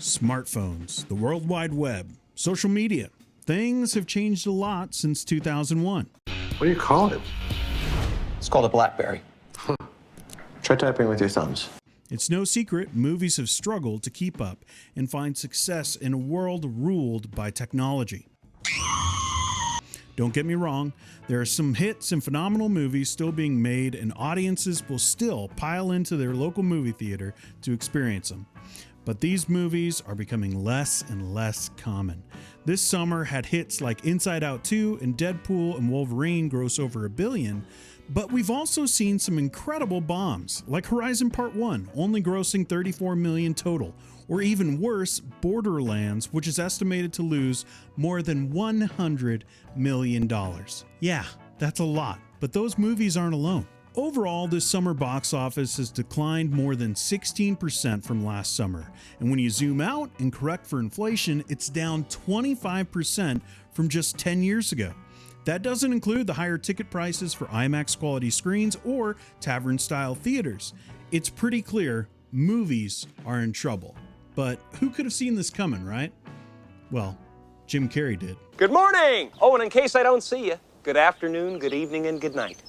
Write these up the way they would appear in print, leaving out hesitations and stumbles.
Smartphones, the World Wide Web, social media. Things have changed a lot since 2001. What do you call it? It's called a BlackBerry. Try typing with your thumbs. It's no secret movies have struggled to keep up and find success in a world ruled by technology. Don't get me wrong, there are some hits and phenomenal movies still being made, and audiences will still pile into their local movie theater to experience them. But these movies are becoming less and less common. This summer had hits like Inside Out 2 and Deadpool and Wolverine gross over $1 billion, but we've also seen some incredible bombs, like Horizon Part 1, only grossing $34 million total, or even worse, Borderlands, which is estimated to lose more than $100 million. Yeah, that's a lot, but those movies aren't alone. Overall, this summer box office has declined more than 16% from last summer, and when you zoom out and correct for inflation, it's down 25% from just 10 years ago. That doesn't include the higher ticket prices for IMAX quality screens or tavern-style theaters. It's pretty clear movies are in trouble. But who could have seen this coming, right? Well, Jim Carrey did. Good morning! Oh, and in case I don't see you, good afternoon, good evening, and good night.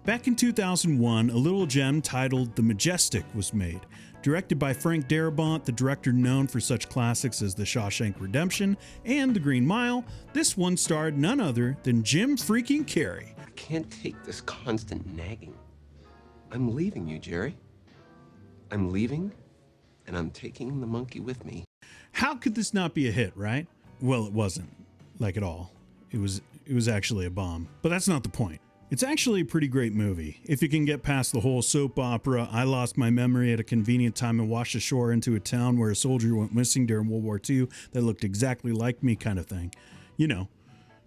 Back in 2001, a little gem titled The Majestic was made. Directed by Frank Darabont, the director known for such classics as The Shawshank Redemption and The Green Mile, this one starred none other than Jim freaking Carrey. I can't take this constant nagging. I'm leaving you, Jerry. I'm leaving, and I'm taking the monkey with me. How could this not be a hit, right? Well, it wasn't, like at all. It was actually a bomb. But that's not the point. It's actually a pretty great movie. If you can get past the whole soap opera, I lost my memory at a convenient time and washed ashore into a town where a soldier went missing during World War II that looked exactly like me kind of thing. You know,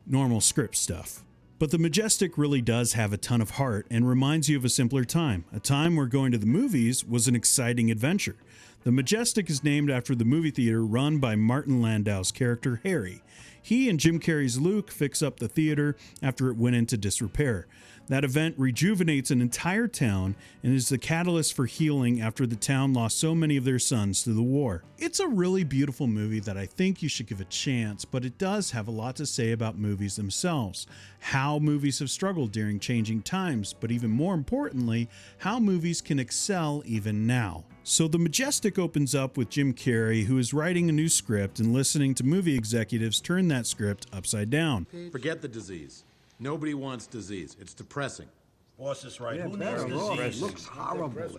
normal script stuff. But The Majestic really does have a ton of heart and reminds you of a simpler time, a time where going to the movies was an exciting adventure. The Majestic is named after the movie theater run by Martin Landau's character Harry. He and Jim Carrey's Luke fix up the theater after it went into disrepair. That event rejuvenates an entire town and is the catalyst for healing after the town lost so many of their sons to the war. It's a really beautiful movie that I think you should give a chance, but it does have a lot to say about movies themselves. How movies have struggled during changing times, but even more importantly, how movies can excel even now. So The Majestic opens up with Jim Carrey, who is writing a new script and listening to movie executives turn that script upside down. Forget the disease. Nobody wants disease. It's depressing. Boss is right. Who needs disease? Looks horrible.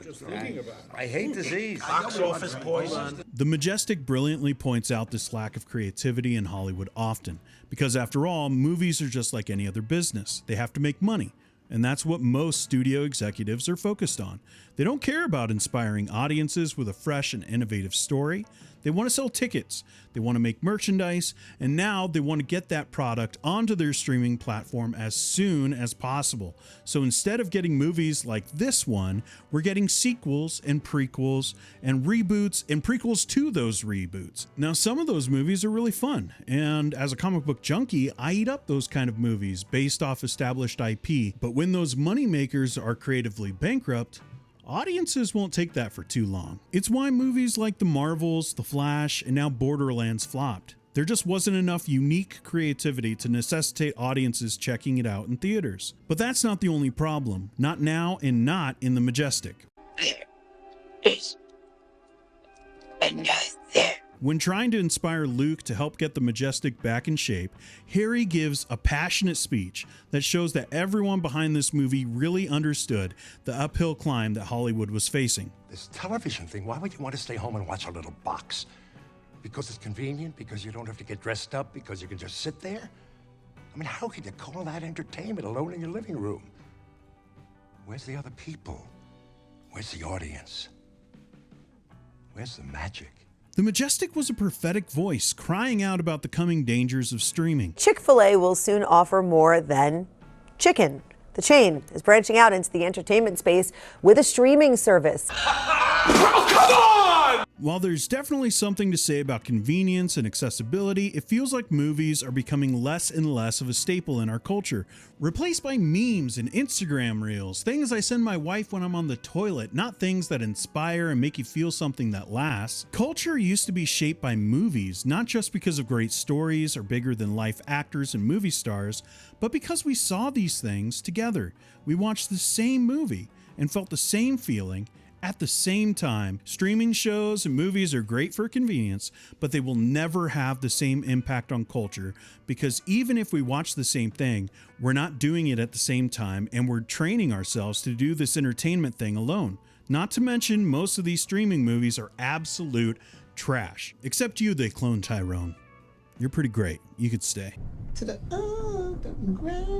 I hate disease. Box office poison. The Majestic brilliantly points out this lack of creativity in Hollywood often, because after all, movies are just like any other business. They have to make money. And that's what most studio executives are focused on. They don't care about inspiring audiences with a fresh and innovative story. They want to sell tickets, they want to make merchandise, and now they want to get that product onto their streaming platform as soon as possible. So instead of getting movies like this one, we're getting sequels and prequels and reboots and prequels to those reboots. Now, some of those movies are really fun, and as a comic book junkie, I eat up those kind of movies based off established IP. But when those moneymakers are creatively bankrupt, audiences won't take that for too long. It's why movies like The Marvels, The Flash, and now Borderlands flopped. There just wasn't enough unique creativity to necessitate audiences checking it out in theaters. But that's not the only problem. Not now and not in The Majestic. There is another. When trying to inspire Luke to help get the Majestic back in shape, Harry gives a passionate speech that shows that everyone behind this movie really understood the uphill climb that Hollywood was facing. This television thing, why would you want to stay home and watch a little box? Because it's convenient? Because you don't have to get dressed up? Because you can just sit there? I mean, how can you call that entertainment alone in your living room? Where's the other people? Where's the audience? Where's the magic? The Majestic was a prophetic voice crying out about the coming dangers of streaming. Chick-fil-A will soon offer more than chicken. The chain is branching out into the entertainment space with a streaming service. Oh, come on! While there's definitely something to say about convenience and accessibility, it feels like movies are becoming less and less of a staple in our culture, replaced by memes and Instagram reels, things I send my wife when I'm on the toilet, not things that inspire and make you feel something that lasts. Culture used to be shaped by movies, not just because of great stories or bigger than life actors and movie stars, but because we saw these things together. We watched the same movie and felt the same feeling at the same time. Streaming shows and movies are great for convenience, but they will never have the same impact on culture, because even if we watch the same thing, we're not doing it at the same time, and we're training ourselves to do this entertainment thing alone. Not to mention, most of these streaming movies are absolute trash. Except you, they clone Tyrone. You're pretty great. You could stay. To the underground.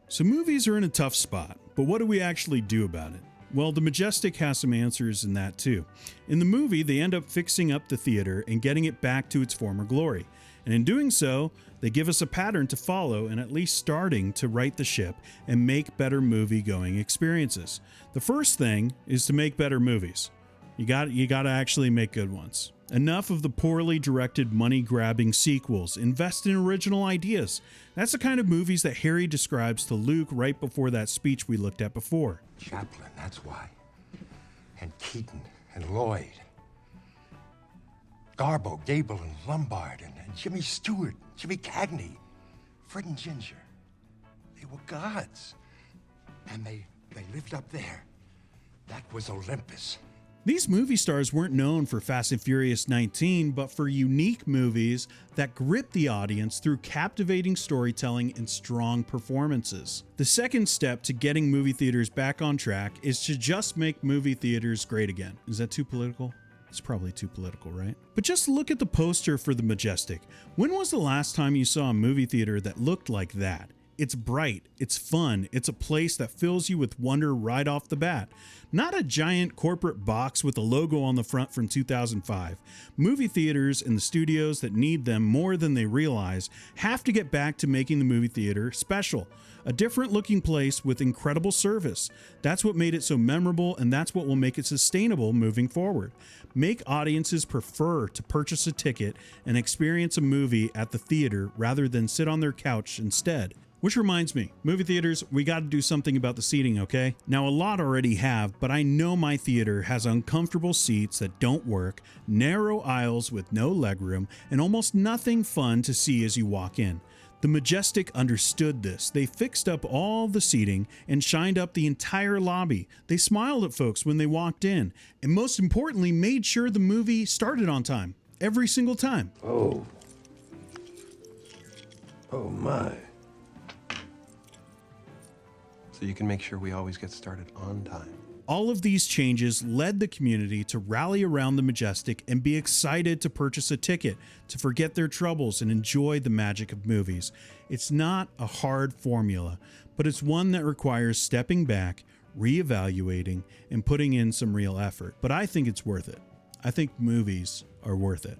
So movies are in a tough spot, but what do we actually do about it? Well, the Majestic has some answers in that too. In the movie, they end up fixing up the theater and getting it back to its former glory. And in doing so, they give us a pattern to follow and at least starting to right the ship and make better movie-going experiences. The first thing is to make better movies. You got to actually make good ones. Enough of the poorly directed money-grabbing sequels. Invest in original ideas. That's the kind of movies that Harry describes to Luke right before that speech we looked at before. Chaplin, that's why. And Keaton and Lloyd. Garbo, Gable, and Lombard, and Jimmy Stewart, Jimmy Cagney, Fred and Ginger. They were gods. And they lived up there. That was Olympus. These movie stars weren't known for Fast and Furious 19, but for unique movies that grip the audience through captivating storytelling and strong performances. The second step to getting movie theaters back on track is to just make movie theaters great again. Is that too political? It's probably too political, right? But just look at the poster for the Majestic. When was the last time you saw a movie theater that looked like that? It's bright, it's fun, it's a place that fills you with wonder right off the bat. Not a giant corporate box with a logo on the front from 2005. Movie theaters and the studios that need them more than they realize have to get back to making the movie theater special. A different looking place with incredible service. That's what made it so memorable, and that's what will make it sustainable moving forward. Make audiences prefer to purchase a ticket and experience a movie at the theater rather than sit on their couch instead. Which reminds me, movie theaters, we got to do something about the seating, okay? Now, a lot already have, but I know my theater has uncomfortable seats that don't work, narrow aisles with no legroom, and almost nothing fun to see as you walk in. The Majestic understood this. They fixed up all the seating and shined up the entire lobby. They smiled at folks when they walked in, and most importantly, made sure the movie started on time, every single time. Oh my. So you can make sure we always get started on time. All of these changes led the community to rally around the Majestic and be excited to purchase a ticket, to forget their troubles and enjoy the magic of movies. It's not a hard formula, but it's one that requires stepping back, reevaluating, and putting in some real effort. But I think it's worth it. I think movies are worth it.